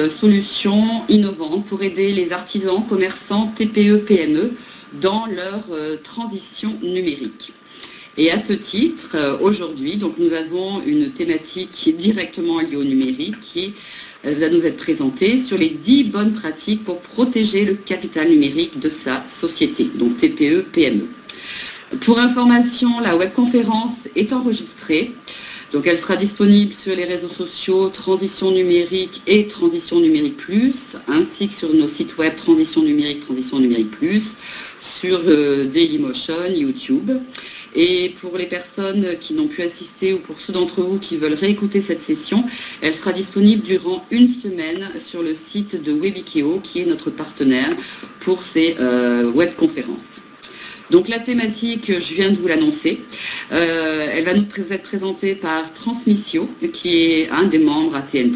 solutions innovantes pour aider les artisans, commerçants, TPE, PME dans leur transition numérique. Et à ce titre, aujourd'hui, donc nous avons une thématique qui est directement liée au numérique, qui va nous être présentée sur les 10 bonnes pratiques pour protéger le capital numérique de sa société, donc TPE, PME. Pour information, la webconférence est enregistrée. Donc elle sera disponible sur les réseaux sociaux Transition Numérique et Transition Numérique Plus, ainsi que sur nos sites web Transition Numérique Plus, sur Dailymotion, YouTube. Et pour les personnes qui n'ont pu assister ou pour ceux d'entre vous qui veulent réécouter cette session, elle sera disponible durant une semaine sur le site de Webikeo, qui est notre partenaire pour ces webconférences. Donc la thématique, je viens de vous l'annoncer, elle va nous être présentée par Transmissio, qui est un des membres ATN+.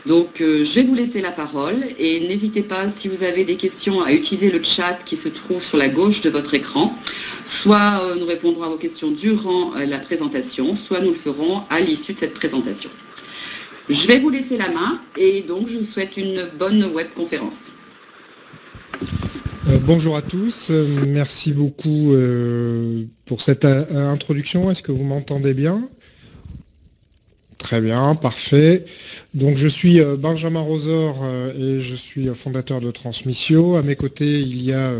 Donc je vais vous laisser la parole et n'hésitez pas, si vous avez des questions, à utiliser le chat qui se trouve sur la gauche de votre écran. Soit nous répondrons à vos questions durant la présentation, soit nous le ferons à l'issue de cette présentation. Je vais vous laisser la main et donc je vous souhaite une bonne webconférence. Bonjour à tous, merci beaucoup pour cette introduction. Est-ce que vous m'entendez bien? Très bien, parfait. Donc je suis Benjamin Rosor et je suis fondateur de Transmissio. À mes côtés, il y a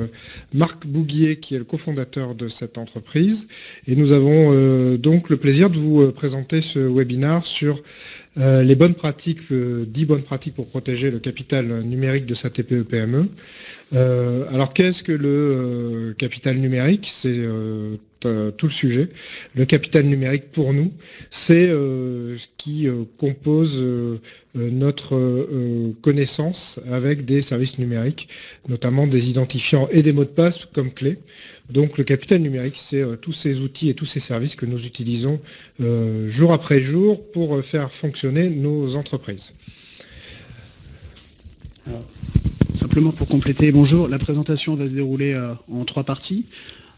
Marc Bouguier qui est le cofondateur de cette entreprise. Et nous avons donc le plaisir de vous présenter ce webinaire sur les bonnes pratiques, 10 bonnes pratiques pour protéger le capital numérique de sa TPE-PME. Alors qu'est-ce que le capital numérique? C'est tout le sujet. Le capital numérique pour nous, c'est ce qui compose notre connaissance avec des services numériques, notamment des identifiants et des mots de passe comme clé. Donc le capital numérique, c'est tous ces outils et tous ces services que nous utilisons jour après jour pour faire fonctionner nos entreprises. Alors, simplement pour compléter, bonjour, la présentation va se dérouler en 3 parties.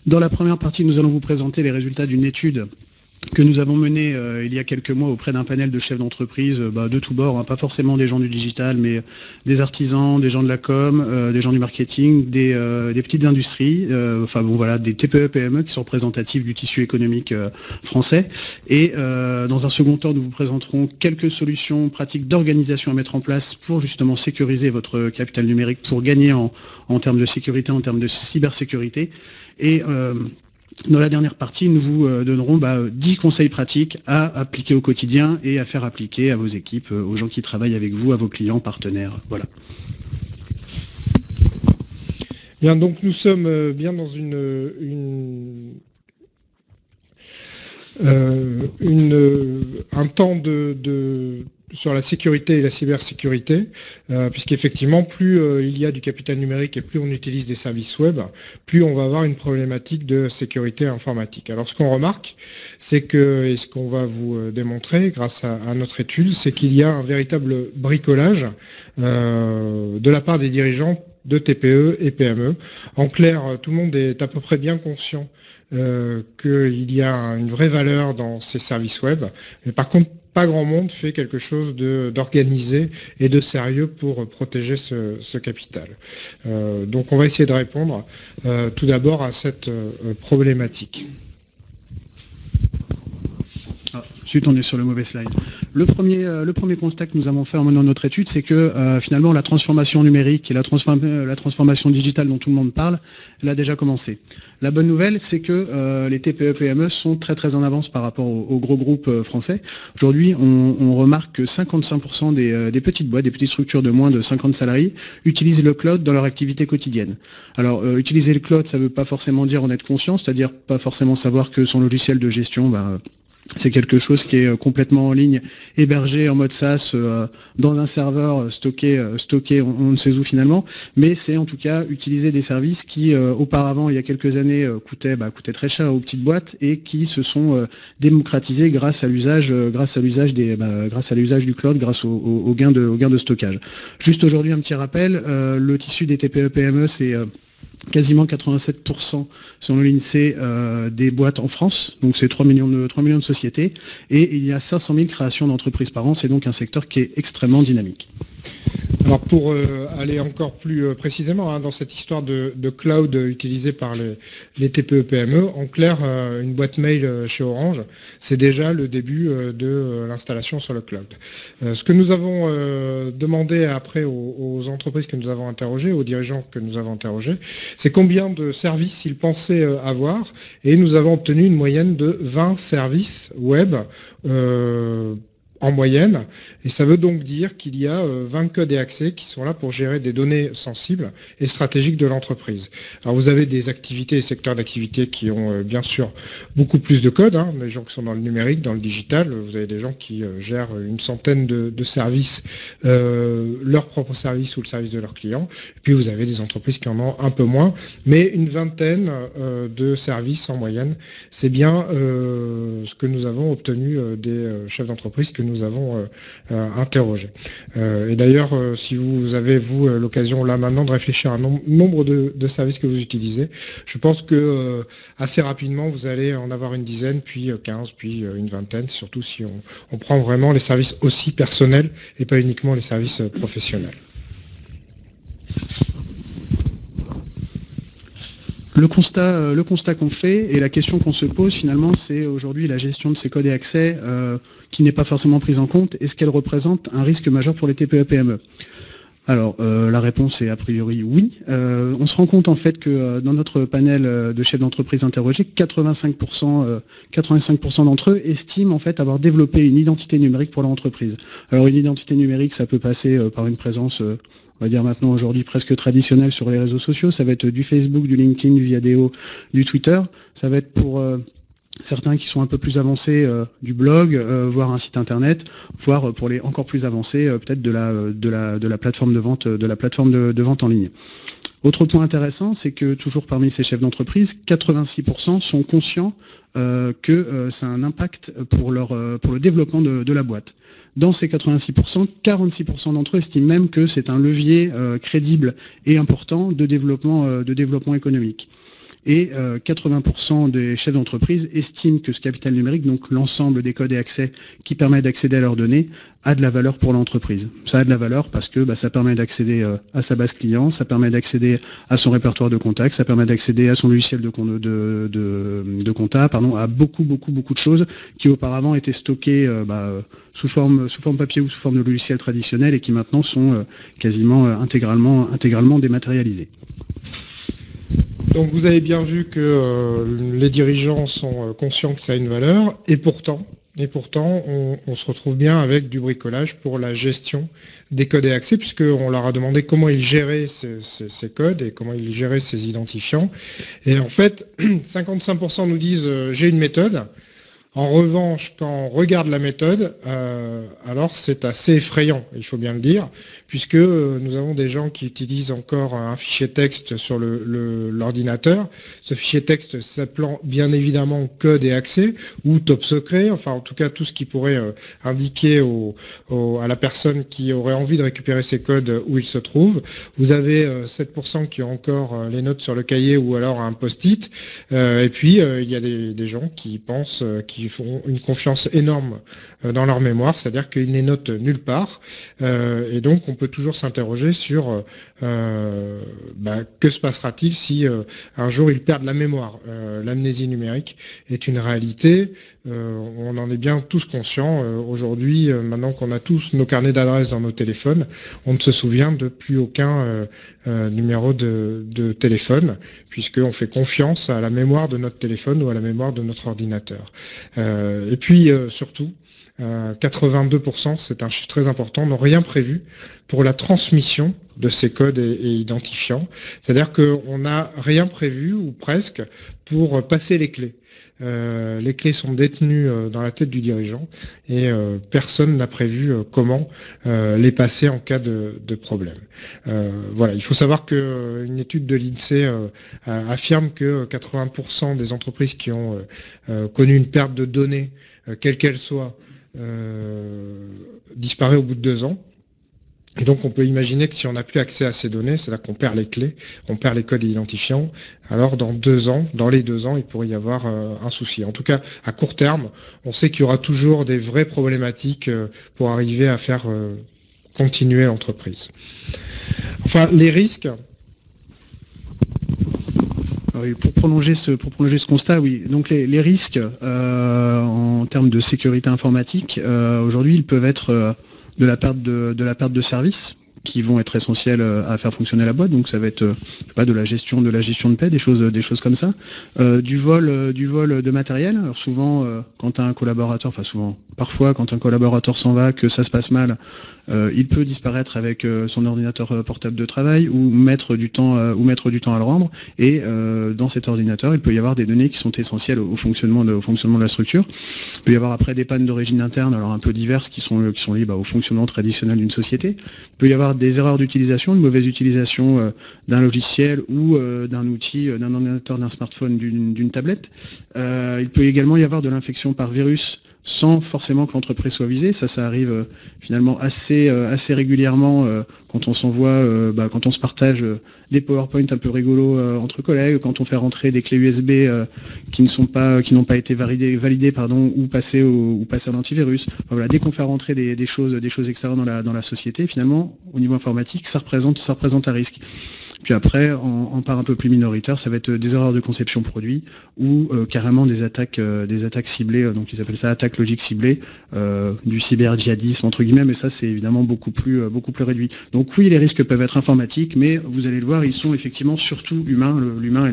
Dans la première partie, nous allons vous présenter les résultats d'une étude que nous avons menée il y a quelques mois auprès d'un panel de chefs d'entreprise de tous bords, hein, pas forcément des gens du digital, mais des artisans, des gens de la com, des gens du marketing, des petites industries, des TPE, PME qui sont représentatifs du tissu économique français. Et dans un second temps, nous vous présenterons quelques solutions pratiques d'organisation à mettre en place pour justement sécuriser votre capital numérique, pour gagner en termes de sécurité, en termes de cybersécurité. Et dans la dernière partie, nous vous donnerons 10 conseils pratiques à appliquer au quotidien et à faire appliquer à vos équipes, aux gens qui travaillent avec vous, à vos clients, partenaires. Voilà. Bien, donc nous sommes bien dans un temps sur la sécurité et la cybersécurité, puisqu'effectivement, plus il y a du capital numérique et plus on utilise des services web, plus on va avoir une problématique de sécurité informatique. Alors ce qu'on remarque, c'est que, et ce qu'on va vous démontrer grâce à notre étude, c'est qu'il y a un véritable bricolage de la part des dirigeants de TPE et PME. En clair, tout le monde est à peu près bien conscient qu'il y a une vraie valeur dans ces services web, mais par contre, pas grand monde fait quelque chose d'organisé et de sérieux pour protéger ce capital. Donc on va essayer de répondre tout d'abord à cette problématique. Ensuite, on est sur le mauvais slide. Le premier constat que nous avons fait en menant notre étude, c'est que finalement la transformation numérique et la transformation digitale dont tout le monde parle, elle a déjà commencé. La bonne nouvelle, c'est que les TPE-PME sont très très en avance par rapport aux gros groupes français. Aujourd'hui, on remarque que 55% des petites boîtes, des petites structures de moins de 50 salariés utilisent le cloud dans leur activité quotidienne. Alors, utiliser le cloud, ça ne veut pas forcément dire en être conscient, c'est-à-dire pas forcément savoir que son logiciel de gestion, c'est quelque chose qui est complètement en ligne, hébergé en mode SaaS, dans un serveur stocké on ne sait où finalement, mais c'est en tout cas utiliser des services qui auparavant, il y a quelques années, coûtaient très cher aux petites boîtes et qui se sont démocratisés grâce à l'usage du cloud, grâce au gain de stockage. Juste aujourd'hui, un petit rappel, le tissu des TPE-PME, c'est quasiment 87% selon l'INSEE des boîtes en France, donc c'est 3 millions de sociétés, et il y a 500 000 créations d'entreprises par an, c'est donc un secteur qui est extrêmement dynamique. Alors pour aller encore plus précisément dans cette histoire de cloud utilisé par les TPE-PME, en clair, une boîte mail chez Orange, c'est déjà le début de l'installation sur le cloud. Ce que nous avons demandé après aux entreprises que nous avons interrogées, aux dirigeants que nous avons interrogés, c'est combien de services ils pensaient avoir, et nous avons obtenu une moyenne de 20 services web en moyenne, et ça veut donc dire qu'il y a 20 codes et accès qui sont là pour gérer des données sensibles et stratégiques de l'entreprise. Alors vous avez des activités et secteurs d'activité qui ont bien sûr beaucoup plus de codes, des gens qui sont dans le numérique, dans le digital, vous avez des gens qui gèrent une centaine de services, leurs propres services ou le service de leurs clients, et puis vous avez des entreprises qui en ont un peu moins, mais une vingtaine de services en moyenne, c'est bien ce que nous avons obtenu des chefs d'entreprise que nous avons interrogés. Et d'ailleurs, si vous avez, vous, l'occasion là maintenant de réfléchir à un nombre de services que vous utilisez, je pense que assez rapidement, vous allez en avoir une dizaine, puis 15, puis une vingtaine, surtout si on prend vraiment les services aussi personnels et pas uniquement les services professionnels. Le constat qu'on fait et la question qu'on se pose finalement, c'est aujourd'hui la gestion de ces codes et accès qui n'est pas forcément prise en compte. Est-ce qu'elle représente un risque majeur pour les TPE-PME ? Alors, la réponse est a priori oui. On se rend compte en fait que dans notre panel de chefs d'entreprise interrogés, 85% d'entre eux estiment en fait avoir développé une identité numérique pour leur entreprise. Alors, une identité numérique, ça peut passer par une présence on va dire maintenant aujourd'hui presque traditionnelle sur les réseaux sociaux. Ça va être du Facebook, du LinkedIn, du Viadeo, du Twitter. Ça va être pour certains qui sont un peu plus avancés du blog, voire un site internet, voire pour les encore plus avancés peut-être de la plateforme de vente, de vente en ligne. Autre point intéressant, c'est que toujours parmi ces chefs d'entreprise, 86% sont conscients que ça a un impact pour le développement de la boîte. Dans ces 86%, 46% d'entre eux estiment même que c'est un levier crédible et important de développement économique. Et 80% des chefs d'entreprise estiment que ce capital numérique, donc l'ensemble des codes et accès qui permet d'accéder à leurs données, a de la valeur pour l'entreprise. Ça a de la valeur parce que ça permet d'accéder à sa base client, ça permet d'accéder à son répertoire de contacts, ça permet d'accéder à son logiciel de compta, à beaucoup de choses qui auparavant étaient stockées sous forme papier ou sous forme de logiciel traditionnel et qui maintenant sont quasiment intégralement dématérialisées. Donc vous avez bien vu que les dirigeants sont conscients que ça a une valeur, et pourtant on se retrouve bien avec du bricolage pour la gestion des codes et accès, puisqu'on leur a demandé comment ils géraient ces codes et comment ils géraient ces identifiants. Et en fait, 55% nous disent j'ai une méthode. En revanche, quand on regarde la méthode, alors c'est assez effrayant, il faut bien le dire, puisque nous avons des gens qui utilisent encore un fichier texte sur l'ordinateur. Ce fichier texte s'appelant bien évidemment code et accès, ou top secret, enfin en tout cas tout ce qui pourrait indiquer à la personne qui aurait envie de récupérer ces codes où ils se trouvent. Vous avez 7% qui ont encore les notes sur le cahier ou alors un post-it, et puis il y a des gens qui pensent qui font une confiance énorme dans leur mémoire, c'est-à-dire qu'ils ne les notent nulle part, et donc on peut toujours s'interroger sur que se passera-t-il si un jour ils perdent la mémoire. L'amnésie numérique est une réalité, on en est bien tous conscients. Aujourd'hui, maintenant qu'on a tous nos carnets d'adresses dans nos téléphones, on ne se souvient de plus aucun numéro de téléphone, puisqu'on fait confiance à la mémoire de notre téléphone ou à la mémoire de notre ordinateur. Et puis surtout, 82%, c'est un chiffre très important, n'ont rien prévu pour la transmission de ces codes et identifiants. C'est-à-dire qu'on n'a rien prévu, ou presque, pour passer les clés. Les clés sont détenues dans la tête du dirigeant et personne n'a prévu comment les passer en cas de problème. Voilà, il faut savoir qu'une étude de l'INSEE affirme que 80% des entreprises qui ont connu une perte de données, quelle qu'elle soit, disparaît au bout de 2 ans. Et donc on peut imaginer que si on n'a plus accès à ces données, c'est-à-dire qu'on perd les clés, on perd les codes identifiants, alors dans les 2 ans, il pourrait y avoir un souci. En tout cas, à court terme, on sait qu'il y aura toujours des vraies problématiques pour arriver à faire continuer l'entreprise. Enfin, les risques... Oui, pour prolonger ce constat, oui. Donc les risques en termes de sécurité informatique, aujourd'hui, ils peuvent être de la perte de services qui vont être essentiels à faire fonctionner la boîte. Donc ça va être de la gestion de paie, des choses comme ça. Du vol de matériel. Alors souvent, quand un collaborateur, parfois quand un collaborateur s'en va, que ça se passe mal, il peut disparaître avec son ordinateur portable de travail ou mettre du temps à le rendre. Et dans cet ordinateur, il peut y avoir des données qui sont essentielles au fonctionnement de la structure. Il peut y avoir après des pannes d'origine interne, alors un peu diverses, qui sont liées au fonctionnement traditionnel d'une société. Il peut y avoir des erreurs d'utilisation, une mauvaise utilisation d'un logiciel ou d'un outil, d'un ordinateur, d'un smartphone, d'une tablette. Il peut également y avoir de l'infection par virus sans forcément que l'entreprise soit visée. Ça arrive finalement assez régulièrement quand on s'envoie, quand on se partage des PowerPoint un peu rigolos entre collègues, quand on fait rentrer des clés USB qui n'ont pas été validées, ou passer à l'antivirus. Enfin, voilà, dès qu'on fait rentrer des choses extérieures dans la société, finalement, au niveau informatique, ça représente un risque. Puis après, en part un peu plus minoritaire, ça va être des erreurs de conception produit ou carrément des attaques ciblées, donc ils appellent ça attaque logique ciblée, du cyber-djihadisme entre guillemets, mais ça c'est évidemment beaucoup plus réduit. Donc oui, les risques peuvent être informatiques, mais vous allez le voir, ils sont effectivement surtout humains. L'humain est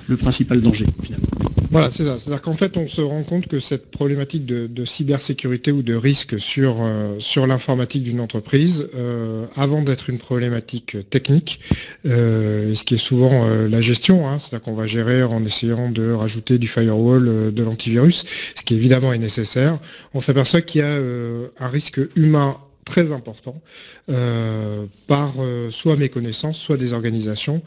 le principal danger finalement. Voilà, c'est ça. C'est-à-dire qu'en fait, on se rend compte que cette problématique de cybersécurité ou de risque sur l'informatique d'une entreprise, avant d'être une problématique technique, ce qui est souvent la gestion, c'est-à-dire qu'on va gérer en essayant de rajouter du firewall, de l'antivirus, ce qui évidemment est nécessaire, on s'aperçoit qu'il y a un risque humain très important par soit méconnaissance, soit des organisations,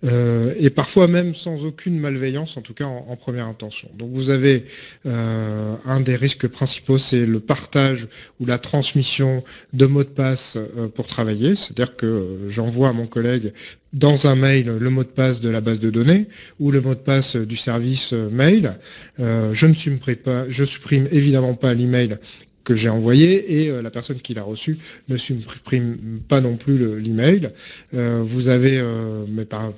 et parfois même sans aucune malveillance, en tout cas en première intention. Donc vous avez un des risques principaux, c'est le partage ou la transmission de mots de passe pour travailler, c'est-à-dire que j'envoie à mon collègue dans un mail le mot de passe de la base de données ou le mot de passe du service mail. Je supprime évidemment pas l'email que j'ai envoyé et la personne qui l'a reçu ne supprime pas non plus l'email. Vous avez, mais par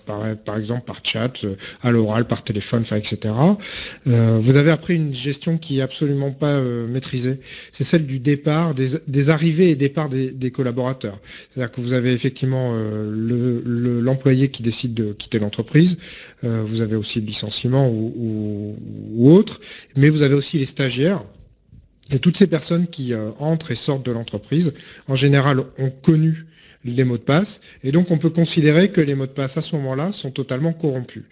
exemple par chat, à l'oral, par téléphone, etc. Vous avez après une gestion qui est absolument pas maîtrisée. C'est celle du départ, des arrivées et départs des collaborateurs. C'est-à-dire que vous avez effectivement l'employé qui décide de quitter l'entreprise. Vous avez aussi le licenciement ou autre, mais vous avez aussi les stagiaires. Et toutes ces personnes qui entrent et sortent de l'entreprise, en général, ont connu les mots de passe, et donc on peut considérer que les mots de passe à ce moment-là sont totalement corrompus.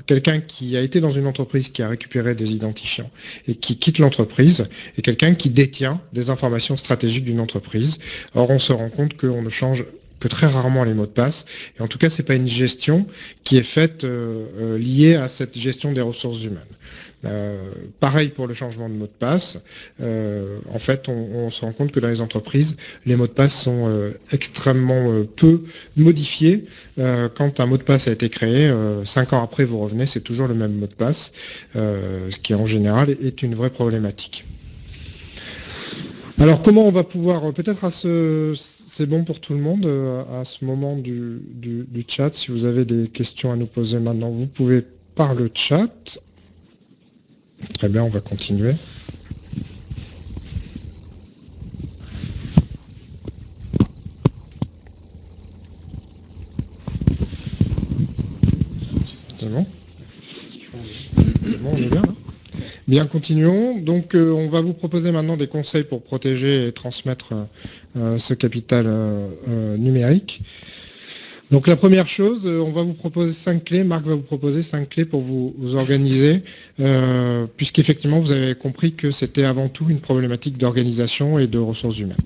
Quelqu'un qui a été dans une entreprise qui a récupéré des identifiants et qui quitte l'entreprise est quelqu'un qui détient des informations stratégiques d'une entreprise. Or, on se rend compte qu'on ne change que très rarement les mots de passe, et en tout cas, c'est pas une gestion qui est faite liée à cette gestion des ressources humaines. Pareil pour le changement de mot de passe. En fait, on se rend compte que dans les entreprises, les mots de passe sont extrêmement peu modifiés. Quand un mot de passe a été créé, 5 ans après, vous revenez, c'est toujours le même mot de passe, ce qui en général est une vraie problématique. Alors, comment on va pouvoir, peut-être c'est bon pour tout le monde à ce moment du chat. Si vous avez des questions à nous poser maintenant, vous pouvez par le chat. Très bien, on va continuer. C'est bon ? C'est bon, on est bien là ? Bien, continuons. Donc, on va vous proposer maintenant des conseils pour protéger et transmettre ce capital numérique. Donc, la première chose, on va vous proposer 5 clés. Marc va vous proposer 5 clés pour vous organiser, puisqu'effectivement, vous avez compris que c'était avant tout une problématique d'organisation et de ressources humaines.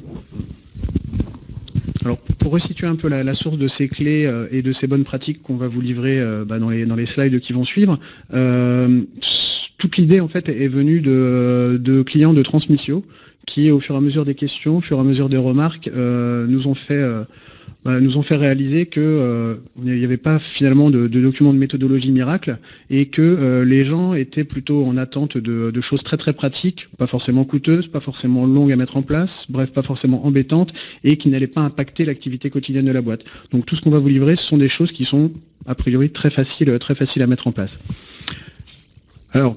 Alors, pour resituer un peu la source de ces clés et de ces bonnes pratiques qu'on va vous livrer dans les slides qui vont suivre, toute l'idée en fait est venue de clients de Transmissio qui, au fur et à mesure des questions, au fur et à mesure des remarques, nous ont fait nous ont fait réaliser que il n'y avait pas finalement de documents de méthodologie miracle et que les gens étaient plutôt en attente de choses très très pratiques, pas forcément coûteuses, pas forcément longues à mettre en place, bref, pas forcément embêtantes et qui n'allaient pas impacter l'activité quotidienne de la boîte. Donc tout ce qu'on va vous livrer, ce sont des choses qui sont a priori très faciles à mettre en place. Alors,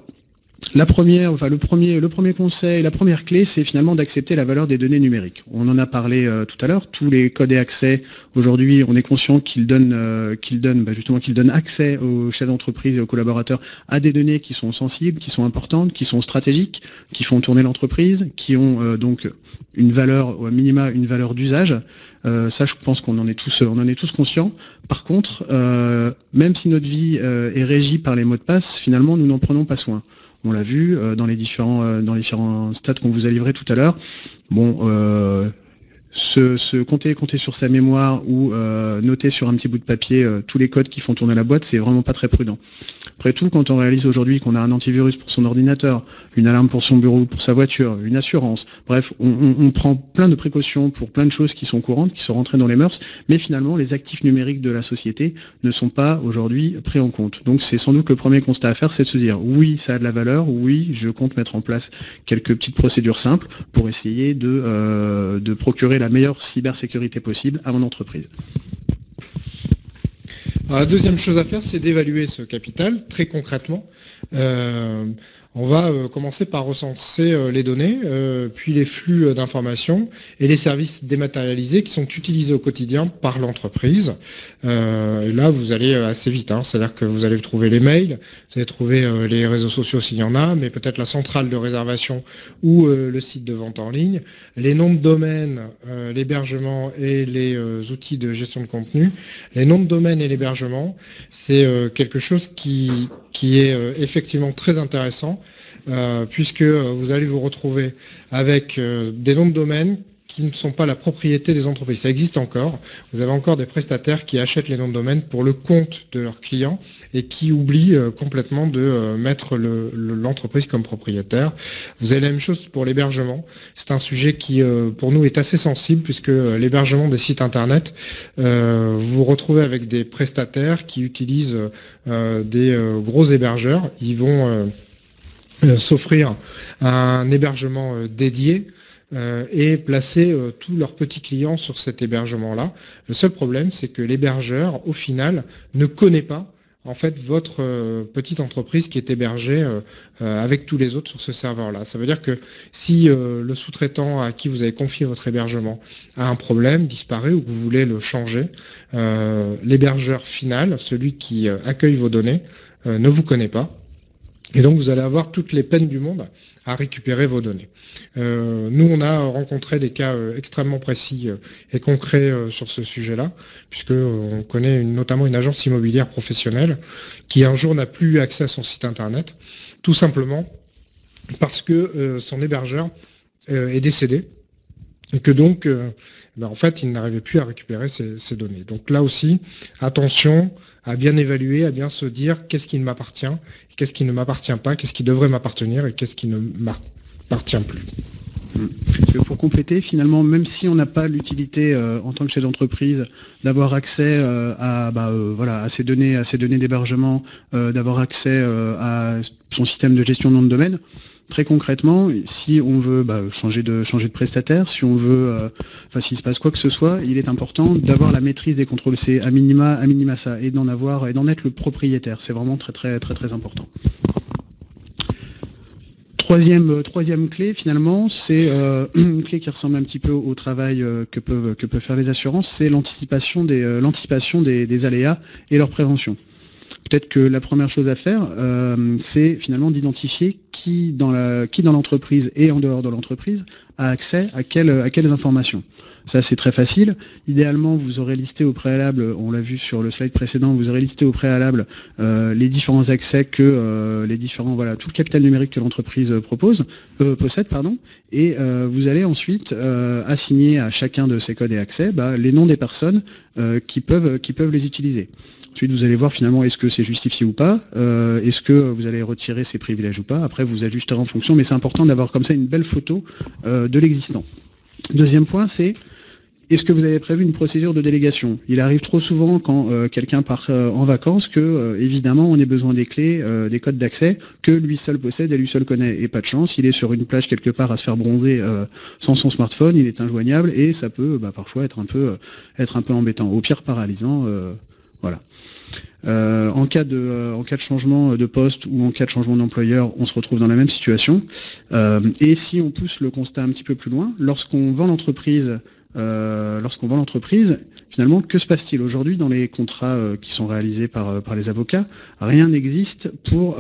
le premier conseil, la première clé, c'est finalement d'accepter la valeur des données numériques. On en a parlé tout à l'heure. Tous les codes et accès, aujourd'hui, on est conscient qu'ils donnent accès aux chefs d'entreprise et aux collaborateurs à des données qui sont sensibles, qui sont importantes, qui sont stratégiques, qui font tourner l'entreprise, qui ont donc une valeur, au minima, une valeur d'usage. Ça, je pense qu'on en est tous conscients. Par contre, même si notre vie est régie par les mots de passe, finalement, nous n'en prenons pas soin. On l'a vu dans les différents stats qu'on vous a livrés tout à l'heure. Bon, compter sur sa mémoire ou noter sur un petit bout de papier tous les codes qui font tourner la boîte, c'est vraiment pas très prudent. Après tout, quand on réalise aujourd'hui qu'on a un antivirus pour son ordinateur, une alarme pour son bureau, pour sa voiture, une assurance, bref, on prend plein de précautions pour plein de choses qui sont courantes, qui sont rentrées dans les mœurs, mais finalement, les actifs numériques de la société ne sont pas aujourd'hui pris en compte. Donc c'est sans doute le premier constat à faire, c'est de se dire, oui, ça a de la valeur, oui, je compte mettre en place quelques petites procédures simples pour essayer de procurer la meilleure cybersécurité possible à mon entreprise. Alors, la deuxième chose à faire, c'est d'évaluer ce capital très concrètement. On va commencer par recenser les données, puis les flux d'informations et les services dématérialisés qui sont utilisés au quotidien par l'entreprise. Et là, vous allez assez vite, c'est-à-dire que vous allez trouver les mails, vous allez trouver les réseaux sociaux s'il y en a, mais peut-être la centrale de réservation ou le site de vente en ligne, les noms de domaines, l'hébergement et les outils de gestion de contenu. Les noms de domaines et l'hébergement, c'est quelque chose qui est effectivement très intéressant, puisque vous allez vous retrouver avec des noms de domaines qui ne sont pas la propriété des entreprises. Ça existe encore. Vous avez encore des prestataires qui achètent les noms de domaine pour le compte de leurs clients et qui oublient complètement de mettre l'entreprise comme propriétaire. Vous avez la même chose pour l'hébergement. C'est un sujet qui, pour nous, est assez sensible puisque l'hébergement des sites Internet, vous vous retrouvez avec des prestataires qui utilisent des gros hébergeurs. Ils vont s'offrir un hébergement dédié et placer tous leurs petits clients sur cet hébergement-là. Le seul problème, c'est que l'hébergeur, au final, ne connaît pas en fait votre petite entreprise qui est hébergée avec tous les autres sur ce serveur-là. Ça veut dire que si le sous-traitant à qui vous avez confié votre hébergement a un problème, disparaît ou que vous voulez le changer, l'hébergeur final, celui qui accueille vos données, ne vous connaît pas. Et donc, vous allez avoir toutes les peines du monde à récupérer vos données. Nous, on a rencontré des cas extrêmement précis et concrets sur ce sujet-là, puisqu'on connaît notamment une agence immobilière professionnelle qui, un jour, n'a plus accès à son site Internet, tout simplement parce que son hébergeur est décédé et que donc, en fait, il n'arrivait plus à récupérer ces données. Donc là aussi, attention à bien évaluer, à bien se dire qu'est-ce qui m'appartient, qu'est-ce qui ne m'appartient pas, qu'est-ce qui devrait m'appartenir et qu'est-ce qui ne m'appartient plus. Pour compléter, finalement, même si on n'a pas l'utilité en tant que chef d'entreprise d'avoir accès à ces données d'hébergement, d'avoir accès à son système de gestion de nom de domaine, très concrètement, si on veut changer de prestataire, si on veut, s'il se passe quoi que ce soit, il est important d'avoir la maîtrise des contrôles. C'est à minima ça, et d'en être le propriétaire. C'est vraiment très très très très important. Troisième clé, finalement, c'est une clé qui ressemble un petit peu au travail que peuvent faire les assurances, c'est l'anticipation des aléas et leur prévention. Peut-être que la première chose à faire, c'est finalement d'identifier qui dans l'entreprise et en dehors de l'entreprise a accès à quelles informations. Ça, c'est très facile. Idéalement, vous aurez listé au préalable, on l'a vu sur le slide précédent, vous aurez listé au préalable les différents accès tout le capital numérique que l'entreprise possède, et vous allez ensuite assigner à chacun de ces codes et accès les noms des personnes qui peuvent les utiliser. Ensuite, vous allez voir finalement est-ce que c'est justifié ou pas, est-ce que vous allez retirer ces privilèges ou pas. Après, vous ajusterez en fonction, mais c'est important d'avoir comme ça une belle photo de l'existant. Deuxième point, c'est Est-ce que vous avez prévu une procédure de délégation? Il arrive trop souvent quand quelqu'un part en vacances que, évidemment, on ait besoin des clés, des codes d'accès que lui seul possède et lui seul connaît. Et pas de chance, il est sur une plage quelque part à se faire bronzer sans son smartphone, il est injoignable et ça peut parfois être un peu embêtant. Au pire, paralysant. Voilà. En cas de changement de poste ou en cas de changement d'employeur, on se retrouve dans la même situation. Et si on pousse le constat un petit peu plus loin, lorsqu'on vend l'entreprise, finalement, que se passe-t-il aujourd'hui dans les contrats qui sont réalisés par les avocats? Rien n'existe pour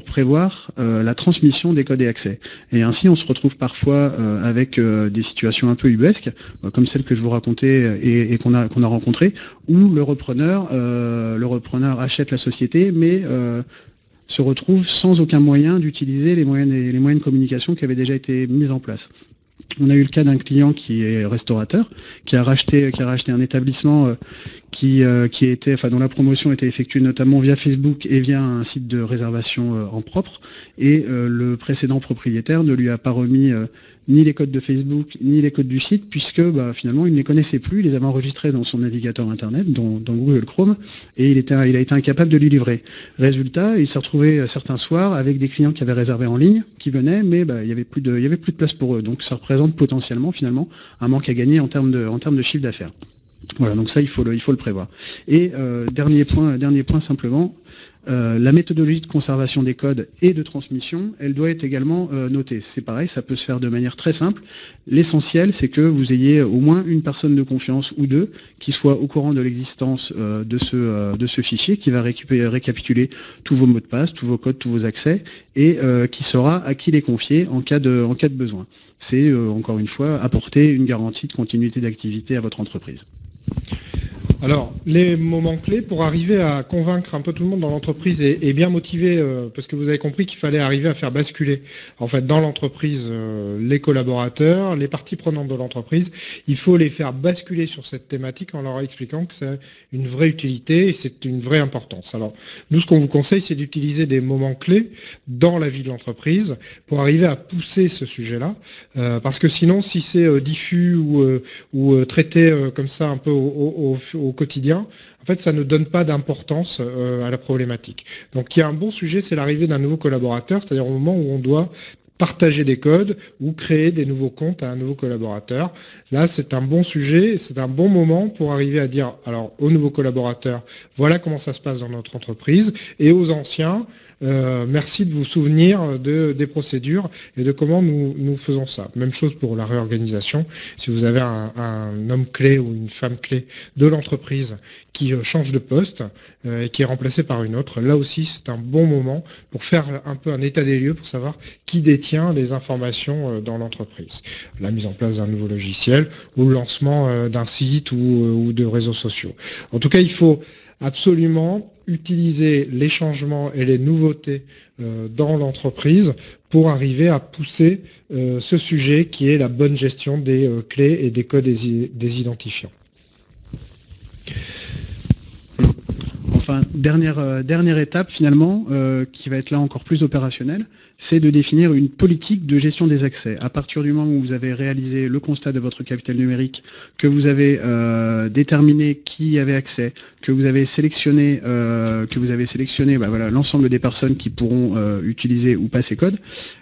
prévoir la transmission des codes et accès. Et ainsi, on se retrouve parfois avec des situations un peu ubuesques, comme celle que je vous racontais et qu'on a rencontrée, où le repreneur achète la société, mais se retrouve sans aucun moyen d'utiliser les moyens de communication qui avaient déjà été mis en place. On a eu le cas d'un client qui est restaurateur, qui a racheté un établissement dont la promotion était effectuée notamment via Facebook et via un site de réservation en propre. Et le précédent propriétaire ne lui a pas remis ni les codes de Facebook, ni les codes du site, puisque finalement il ne les connaissait plus, il les avait enregistrés dans son navigateur internet, dans Google Chrome, et il a été incapable de les livrer. Résultat, il s'est retrouvé certains soirs avec des clients qui avaient réservé en ligne, qui venaient, mais il y avait plus de place pour eux. Donc ça représente potentiellement finalement un manque à gagner en termes de chiffre d'affaires. Voilà, donc ça il faut le prévoir. Et dernier point simplement, la méthodologie de conservation des codes et de transmission, elle doit être également notée. C'est pareil, ça peut se faire de manière très simple. L'essentiel, c'est que vous ayez au moins une personne de confiance ou deux qui soit au courant de l'existence de ce fichier, qui va récapituler tous vos mots de passe, tous vos codes, tous vos accès, et qui saura à qui les confier en cas de besoin. C'est, encore une fois, apporter une garantie de continuité d'activité à votre entreprise. Alors, les moments clés pour arriver à convaincre un peu tout le monde dans l'entreprise et bien motiver, parce que vous avez compris qu'il fallait arriver à faire basculer en fait dans l'entreprise les collaborateurs, les parties prenantes de l'entreprise. Il faut les faire basculer sur cette thématique en leur expliquant que c'est une vraie utilité et c'est une vraie importance. Alors, nous, ce qu'on vous conseille, c'est d'utiliser des moments clés dans la vie de l'entreprise pour arriver à pousser ce sujet-là, parce que sinon, si c'est diffus ou traité comme ça un peu au quotidien, en fait, ça ne donne pas d'importance à la problématique. Donc, il y a un bon sujet, c'est l'arrivée d'un nouveau collaborateur, c'est-à-dire au moment où on doit partager des codes ou créer des nouveaux comptes à un nouveau collaborateur. Là, c'est un bon sujet, c'est un bon moment pour arriver à dire, alors, aux nouveaux collaborateurs, voilà comment ça se passe dans notre entreprise, et aux anciens, merci de vous souvenir des procédures et de comment nous faisons ça. Même chose pour la réorganisation. Si vous avez un homme clé ou une femme clé de l'entreprise qui change de poste et qui est remplacé par une autre, là aussi, c'est un bon moment pour faire un peu un état des lieux, pour savoir qui détient les informations dans l'entreprise. La mise en place d'un nouveau logiciel ou le lancement d'un site ou de réseaux sociaux. En tout cas, il faut absolument utiliser les changements et les nouveautés dans l'entreprise pour arriver à pousser ce sujet qui est la bonne gestion des clés et des codes des identifiants. Enfin, dernière étape finalement, qui va être là encore plus opérationnelle, c'est de définir une politique de gestion des accès. À partir du moment où vous avez réalisé le constat de votre capital numérique, que vous avez déterminé qui y avait accès, que vous avez sélectionné, l'ensemble des personnes qui pourront utiliser ou pas ces codes,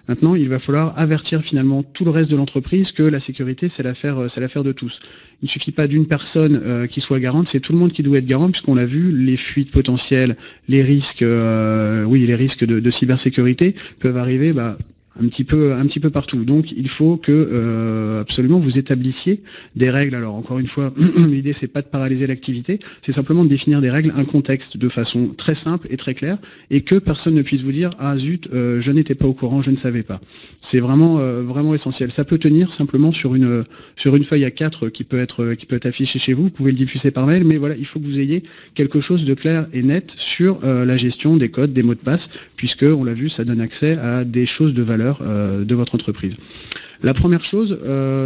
maintenant il va falloir avertir finalement tout le reste de l'entreprise que la sécurité c'est l'affaire de tous. Il ne suffit pas d'une personne qui soit garante, c'est tout le monde qui doit être garant, puisqu'on l'a vu, les fuites potentielles, les risques de cybersécurité peuvent arriver un petit peu partout. Donc il faut que absolument vous établissiez des règles. Alors encore une fois, l'idée c'est pas de paralyser l'activité, c'est simplement de définir des règles, un contexte de façon très simple et très claire, et que personne ne puisse vous dire ah zut, je n'étais pas au courant, je ne savais pas. C'est vraiment essentiel. Ça peut tenir simplement sur une feuille A4 qui peut être affichée chez vous. Vous pouvez le diffuser par mail, mais voilà, il faut que vous ayez quelque chose de clair et net sur la gestion des codes, des mots de passe, puisque on l'a vu, ça donne accès à des choses de valeur de votre entreprise. La première chose,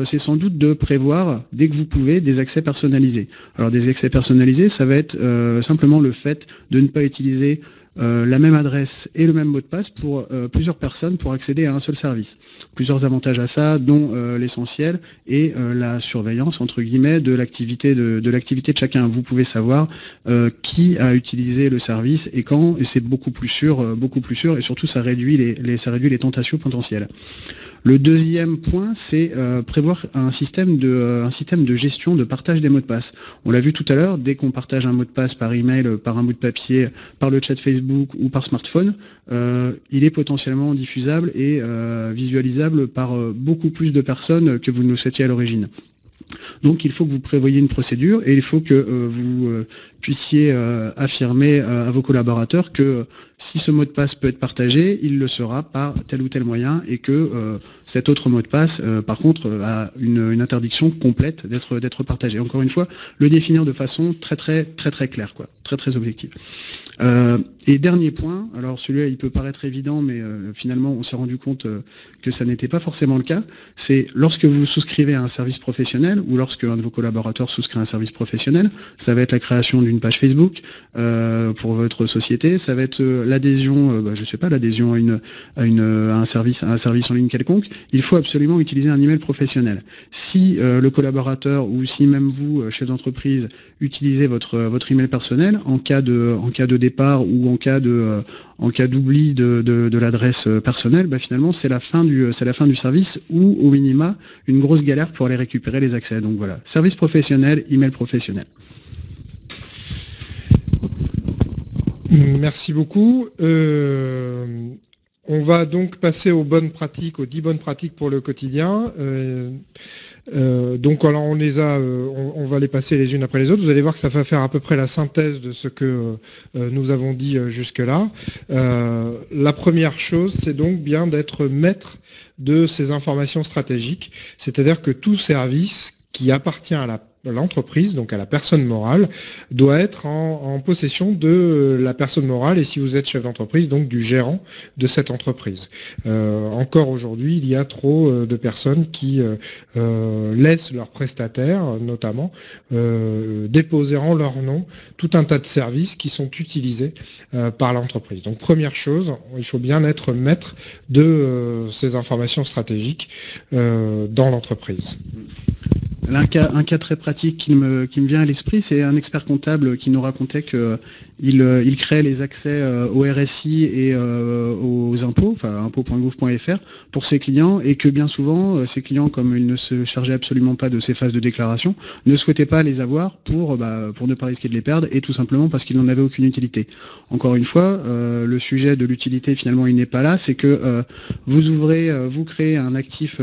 c'est sans doute de prévoir, dès que vous pouvez, des accès personnalisés. Alors des accès personnalisés, ça va être simplement le fait de ne pas utiliser la même adresse et le même mot de passe pour plusieurs personnes pour accéder à un seul service. Plusieurs avantages à ça, dont l'essentiel et la surveillance entre guillemets de l'activité de chacun. Vous pouvez savoir qui a utilisé le service et quand, et c'est beaucoup plus sûr, et surtout ça réduit les tentations potentielles. Le deuxième point, c'est prévoir un système de gestion de partage des mots de passe. On l'a vu tout à l'heure, dès qu'on partage un mot de passe par email, par un bout de papier, par le chat Facebook ou par smartphone, il est potentiellement diffusable et visualisable par beaucoup plus de personnes que vous ne le souhaitiez à l'origine. Donc il faut que vous prévoyiez une procédure et il faut que vous puissiez affirmer à vos collaborateurs que si ce mot de passe peut être partagé, il le sera par tel ou tel moyen et que cet autre mot de passe, par contre, a une interdiction complète d'être partagé. Encore une fois, le définir de façon très claire, quoi, très objective. Et dernier point, alors celui-là il peut paraître évident, mais finalement on s'est rendu compte que ça n'était pas forcément le cas, c'est lorsque vous souscrivez à un service professionnel ou lorsque un de vos collaborateurs souscrit à un service professionnel, ça va être la création d'une page Facebook pour votre société, ça va être l'adhésion, l'adhésion à un service en ligne quelconque, il faut absolument utiliser un email professionnel. Si le collaborateur ou si même vous, chef d'entreprise, utilisez votre email personnel en cas de départ ou en cas d'oubli de l'adresse personnelle, finalement c'est la fin du service ou au minima une grosse galère pour aller récupérer les accès. Donc voilà, service professionnel, email professionnel. Merci beaucoup. On va donc passer aux 10 bonnes pratiques pour le quotidien. Donc alors on va les passer les unes après les autres. Vous allez voir que ça va faire à peu près la synthèse de ce que nous avons dit jusque-là. La première chose, c'est donc bien d'être maître de ces informations stratégiques, c'est-à-dire que tout service qui appartient à l'entreprise, donc à la personne morale, doit être en possession de la personne morale et si vous êtes chef d'entreprise, donc du gérant de cette entreprise. Encore aujourd'hui, il y a trop de personnes qui laissent leurs prestataires, notamment, déposer en leur nom tout un tas de services qui sont utilisés par l'entreprise. Donc première chose, il faut bien être maître de ces informations stratégiques dans l'entreprise. Un cas très pratique qui me vient à l'esprit, c'est un expert comptable qui nous racontait qu'il crée les accès au RSI et aux impôts, enfin impôts.gouv.fr pour ses clients et que bien souvent, ces clients, comme ils ne se chargeaient absolument pas de ces phases de déclaration, ne souhaitaient pas les avoir pour ne pas risquer de les perdre et tout simplement parce qu'ils n'en avaient aucune utilité. Encore une fois, le sujet de l'utilité, finalement, il n'est pas là, c'est que vous créez un actif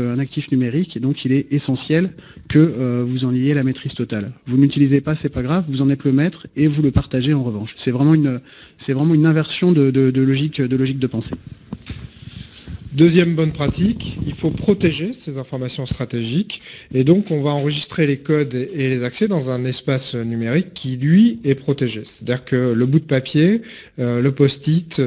numérique et donc il est essentiel que vous en ayez la maîtrise totale. Vous ne l'utilisez pas, c'est pas grave, vous en êtes le maître et vous le partagez en revanche. C'est vraiment une inversion de logique de pensée. Deuxième bonne pratique, il faut protéger ces informations stratégiques et donc on va enregistrer les codes et les accès dans un espace numérique qui, lui, est protégé. C'est-à-dire que le bout de papier, le post-it,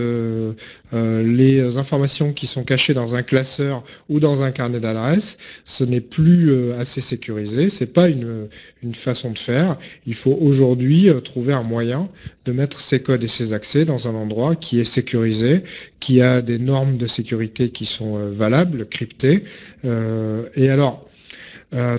les informations qui sont cachées dans un classeur ou dans un carnet d'adresses, ce n'est plus assez sécurisé, c'est pas une façon de faire. Il faut aujourd'hui trouver un moyen de mettre ces codes et ces accès dans un endroit qui est sécurisé, qui a des normes de sécurité qui sont valables, cryptées. Et alors,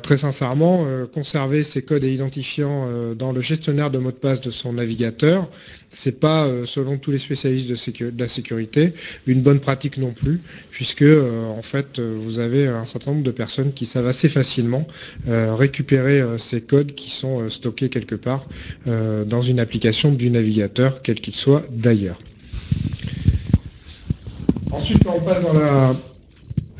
très sincèrement, conserver ces codes et identifiants dans le gestionnaire de mots de passe de son navigateur, c'est pas, selon tous les spécialistes de la sécurité, une bonne pratique non plus, puisque en fait, vous avez un certain nombre de personnes qui savent assez facilement récupérer ces codes qui sont stockés quelque part dans une application du navigateur, quel qu'il soit d'ailleurs. Ensuite, quand on passe dans la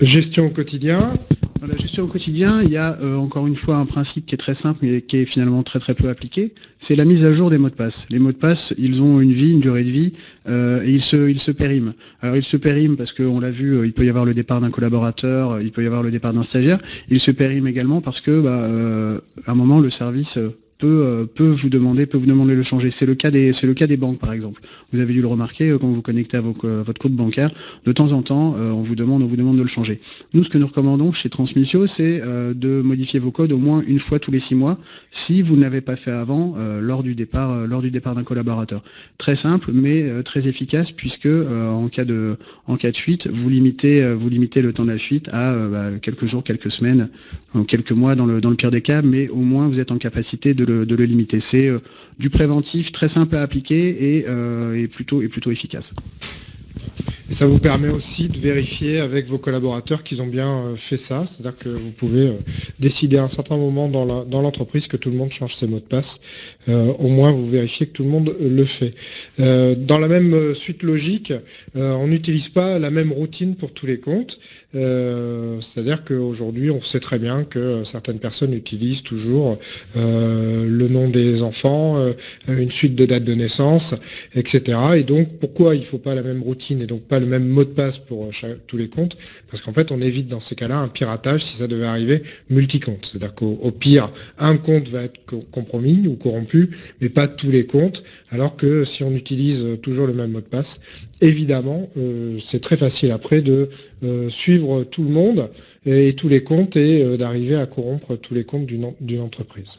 gestion au quotidien. Dans la gestion au quotidien, il y a encore une fois un principe qui est très simple mais qui est finalement très peu appliqué, c'est la mise à jour des mots de passe. Les mots de passe, ils ont une durée de vie, et ils se périment. Alors ils se périment parce qu'on l'a vu, il peut y avoir le départ d'un collaborateur, il peut y avoir le départ d'un stagiaire, ils se périment également parce que à un moment le service peut vous demander de le changer. C'est le cas des banques, par exemple. Vous avez dû le remarquer quand vous vous connectez à votre compte bancaire. De temps en temps, on vous demande de le changer. Nous, ce que nous recommandons chez Transmissio, c'est de modifier vos codes au moins une fois tous les 6 mois, si vous ne l'avez pas fait avant, lors du départ d'un collaborateur. Très simple, mais très efficace, puisque en cas de fuite, vous limitez le temps de la fuite à quelques jours, quelques semaines, quelques mois dans le pire des cas, mais au moins vous êtes en capacité de le limiter. C'est du préventif très simple à appliquer et plutôt efficace. Et ça vous permet aussi de vérifier avec vos collaborateurs qu'ils ont bien fait ça, c'est-à-dire que vous pouvez décider à un certain moment dans l'entreprise que tout le monde change ses mots de passe. Au moins, vous vérifiez que tout le monde le fait. Dans la même suite logique, on n'utilise pas la même routine pour tous les comptes. C'est-à-dire qu'aujourd'hui, on sait très bien que certaines personnes utilisent toujours le nom des enfants, une suite de dates de naissance, etc. Et donc, pourquoi il ne faut pas la même routine et donc pas le même mot de passe pour tous les comptes? Parce qu'en fait, on évite dans ces cas-là un piratage si ça devait arriver multi-compte. C'est-à-dire qu'au pire, un compte va être compromis ou corrompu, mais pas tous les comptes. Alors que si on utilise toujours le même mot de passe, évidemment, c'est très facile après de suivre tout le monde et tous les comptes et d'arriver à corrompre tous les comptes d'une entreprise.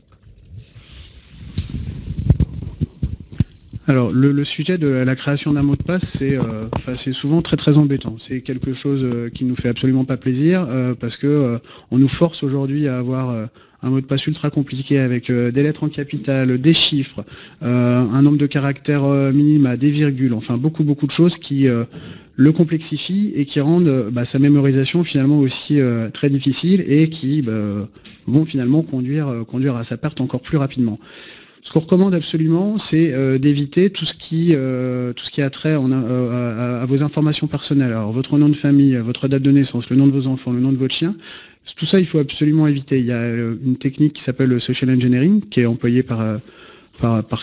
Alors, le sujet de la création d'un mot de passe, c'est souvent très très embêtant. C'est quelque chose qui nous fait absolument pas plaisir parce que on nous force aujourd'hui à avoir un mot de passe ultra compliqué avec des lettres en capitales, des chiffres, un nombre de caractères minima, des virgules, enfin beaucoup de choses qui le complexifient et qui rendent sa mémorisation finalement aussi très difficile et qui vont finalement conduire à sa perte encore plus rapidement. Ce qu'on recommande absolument, c'est d'éviter tout ce qui a trait à vos informations personnelles. Alors votre nom de famille, votre date de naissance, le nom de vos enfants, le nom de votre chien, tout ça il faut absolument éviter. Il y a une technique qui s'appelle le social engineering, qui est employée par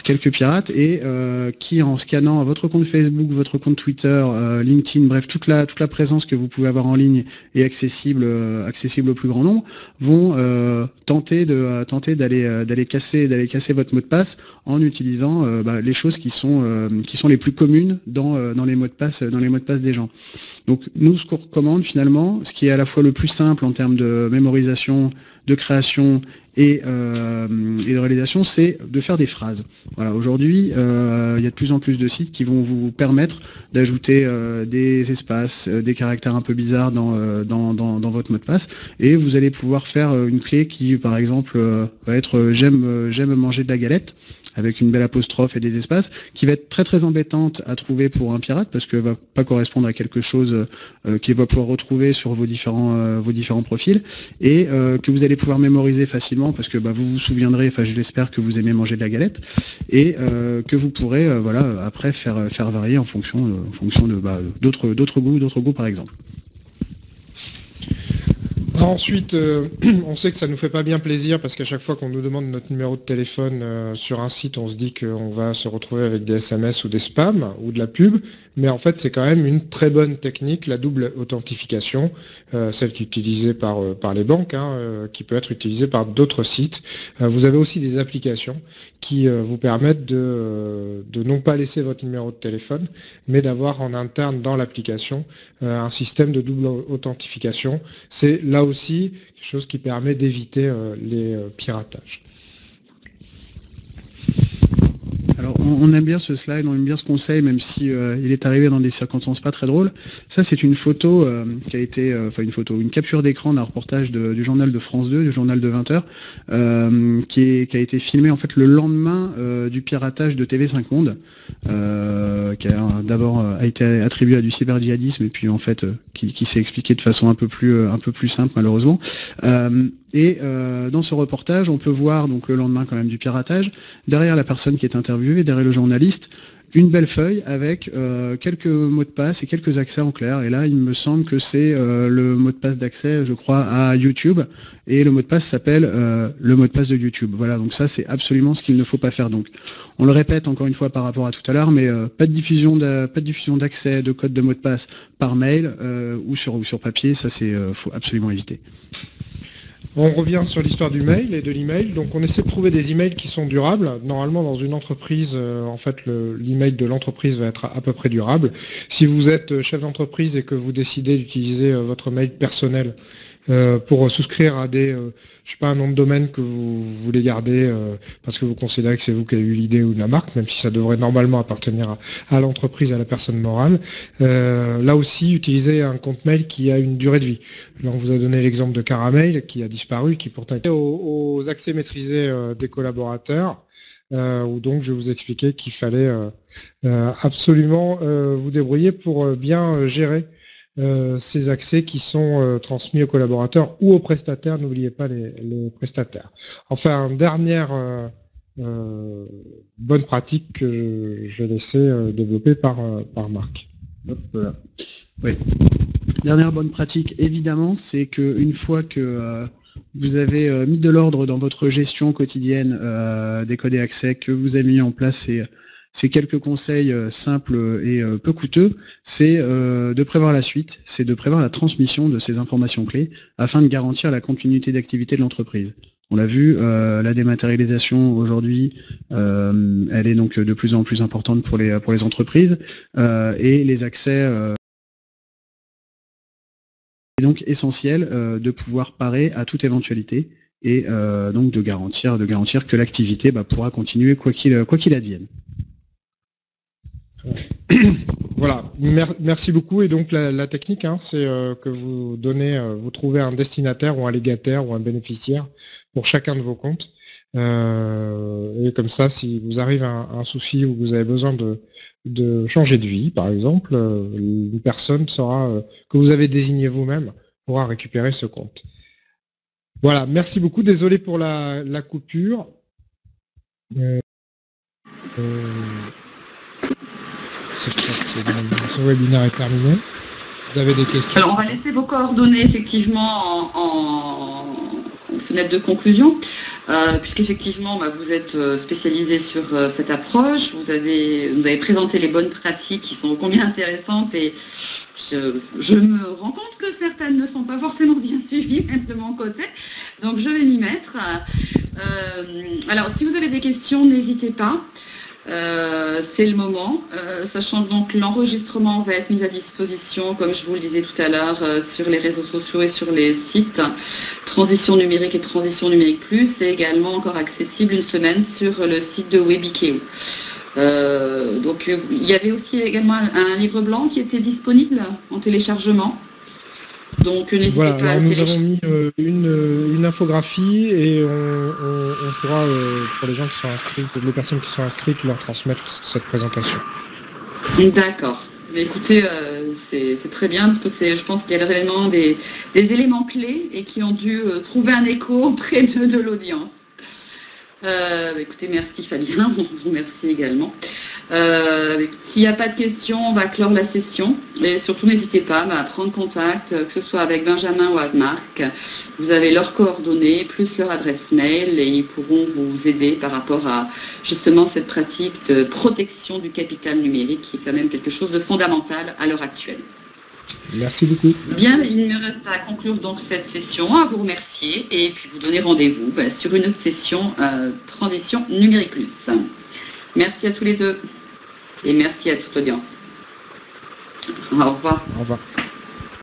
quelques pirates et qui, en scannant votre compte Facebook, votre compte Twitter, LinkedIn, bref, toute la présence que vous pouvez avoir en ligne et accessible au plus grand nombre, vont tenter d'aller casser votre mot de passe en utilisant les choses qui sont les plus communes dans les mots de passe des gens. Donc nous, ce qu'on recommande finalement, ce qui est à la fois le plus simple en termes de mémorisation, de création et de réalisation, c'est de faire des phrases. Voilà, aujourd'hui, il y a de plus en plus de sites qui vont vous permettre d'ajouter des espaces, des caractères un peu bizarres dans votre mot de passe, et vous allez pouvoir faire une clé qui, par exemple, va être j'aime manger de la galette, avec une belle apostrophe et des espaces, qui va être très très embêtante à trouver pour un pirate, parce qu'elle ne va pas correspondre à quelque chose qu'il va pouvoir retrouver sur vos différents profils, et que vous allez pouvoir mémoriser facilement, parce que vous vous souviendrez, enfin je l'espère, que vous aimez manger de la galette, et que vous pourrez après faire varier en fonction de d'autres goûts par exemple. Ensuite, on sait que ça ne nous fait pas bien plaisir parce qu'à chaque fois qu'on nous demande notre numéro de téléphone sur un site, on se dit qu'on va se retrouver avec des SMS ou des spams ou de la pub. Mais en fait, c'est quand même une très bonne technique, la double authentification, celle qui est utilisée par les banques, qui peut être utilisée par d'autres sites. Vous avez aussi des applications qui vous permettent de non pas laisser votre numéro de téléphone, mais d'avoir en interne dans l'application un système de double authentification. C'est là aussi quelque chose qui permet d'éviter les piratages. Alors, on aime bien ce slide, on aime bien ce conseil, même si il est arrivé dans des circonstances pas très drôles. Ça, c'est une photo qui a été, une capture d'écran d'un reportage du journal de France 2, du journal de 20h, qui a été filmé en fait le lendemain du piratage de TV5 Monde, qui a d'abord été attribué à du cyber-djihadisme et puis en fait qui s'est expliqué de façon un peu plus simple malheureusement. Et dans ce reportage, on peut voir donc le lendemain quand même du piratage, derrière la personne qui est interviewée, derrière le journaliste, une belle feuille avec quelques mots de passe et quelques accès en clair. Et là, il me semble que c'est le mot de passe d'accès, je crois, à YouTube. Et le mot de passe s'appelle le mot de passe de YouTube. Voilà, donc ça, c'est absolument ce qu'il ne faut pas faire. Donc, on le répète encore une fois par rapport à tout à l'heure, mais pas de diffusion d'accès, de code de mot de passe par mail ou sur papier. Ça, faut absolument éviter. On revient sur l'histoire du mail et de l'email. Donc on essaie de trouver des emails qui sont durables. Normalement dans une entreprise, en fait l'email de l'entreprise va être à peu près durable. Si vous êtes chef d'entreprise et que vous décidez d'utiliser votre mail personnel pour souscrire à des, je sais pas, un nom de domaine que vous voulez garder parce que vous considérez que c'est vous qui avez eu l'idée ou la marque, même si ça devrait normalement appartenir à l'entreprise, à la personne morale. Là aussi, utilisez un compte mail qui a une durée de vie. Là, on vous a donné l'exemple de Caramel qui a disparu, qui pourtant était aux accès maîtrisés des collaborateurs. Où donc je vous expliquais qu'il fallait absolument vous débrouiller pour bien gérer ces accès qui sont transmis aux collaborateurs ou aux prestataires, n'oubliez pas les prestataires. Enfin, dernière bonne pratique que je vais laisser développer par Marc. Hop, voilà. Oui. Dernière bonne pratique, évidemment, c'est qu'une fois que vous avez mis de l'ordre dans votre gestion quotidienne des codes et accès, que vous avez mis en place ces quelques conseils simples et peu coûteux, c'est de prévoir la suite, c'est de prévoir la transmission de ces informations clés afin de garantir la continuité d'activité de l'entreprise. On l'a vu, la dématérialisation aujourd'hui, elle est donc de plus en plus importante pour les entreprises et les accès est donc essentiel de pouvoir parer à toute éventualité et donc de garantir que l'activité pourra continuer quoi qu'il advienne. Voilà, merci beaucoup. Et donc la technique, c'est que vous trouvez un destinataire ou un légataire ou un bénéficiaire pour chacun de vos comptes. Et comme ça, si vous arrive un souci ou vous avez besoin de changer de vie, par exemple, une personne que vous avez désigné vous-même pourra récupérer ce compte. Voilà, merci beaucoup. Désolé pour la coupure. Ce webinaire est terminé. Vous avez des questions? Alors, on va laisser vos coordonnées effectivement en fenêtre de conclusion, puisqu'effectivement, vous êtes spécialisé sur cette approche. Vous avez présenté les bonnes pratiques qui sont combien intéressantes et je me rends compte que certaines ne sont pas forcément bien suivies, même de mon côté. Donc, je vais m'y mettre. Alors, si vous avez des questions, n'hésitez pas. C'est le moment, sachant donc que l'enregistrement va être mis à disposition, comme je vous le disais tout à l'heure, sur les réseaux sociaux et sur les sites Transition Numérique et Transition Numérique Plus, et également encore accessible une semaine sur le site de Webikeo. Donc il y avait aussi également un livre blanc qui était disponible en téléchargement. Donc n'hésitez pas à le télécharger. Nous avons mis une infographie et on pourra, pour les gens qui sont inscrits, pour les personnes qui sont inscrites, leur transmettre cette présentation. D'accord. Mais écoutez, c'est très bien parce que je pense qu'il y a réellement des éléments clés et qui ont dû trouver un écho auprès de l'audience. Écoutez, merci Fabien, on vous remercie également. S'il n'y a pas de questions, on va clore la session. Et surtout, n'hésitez pas à prendre contact, que ce soit avec Benjamin ou avec Marc. Vous avez leurs coordonnées, plus leur adresse mail, et ils pourront vous aider par rapport à justement cette pratique de protection du capital numérique, qui est quand même quelque chose de fondamental à l'heure actuelle. Merci beaucoup. Bien, il me reste à conclure donc cette session, à vous remercier et puis vous donner rendez-vous sur une autre session Transition Numérique Plus. Merci à tous les deux et merci à toute l'audience. Au revoir. Au revoir.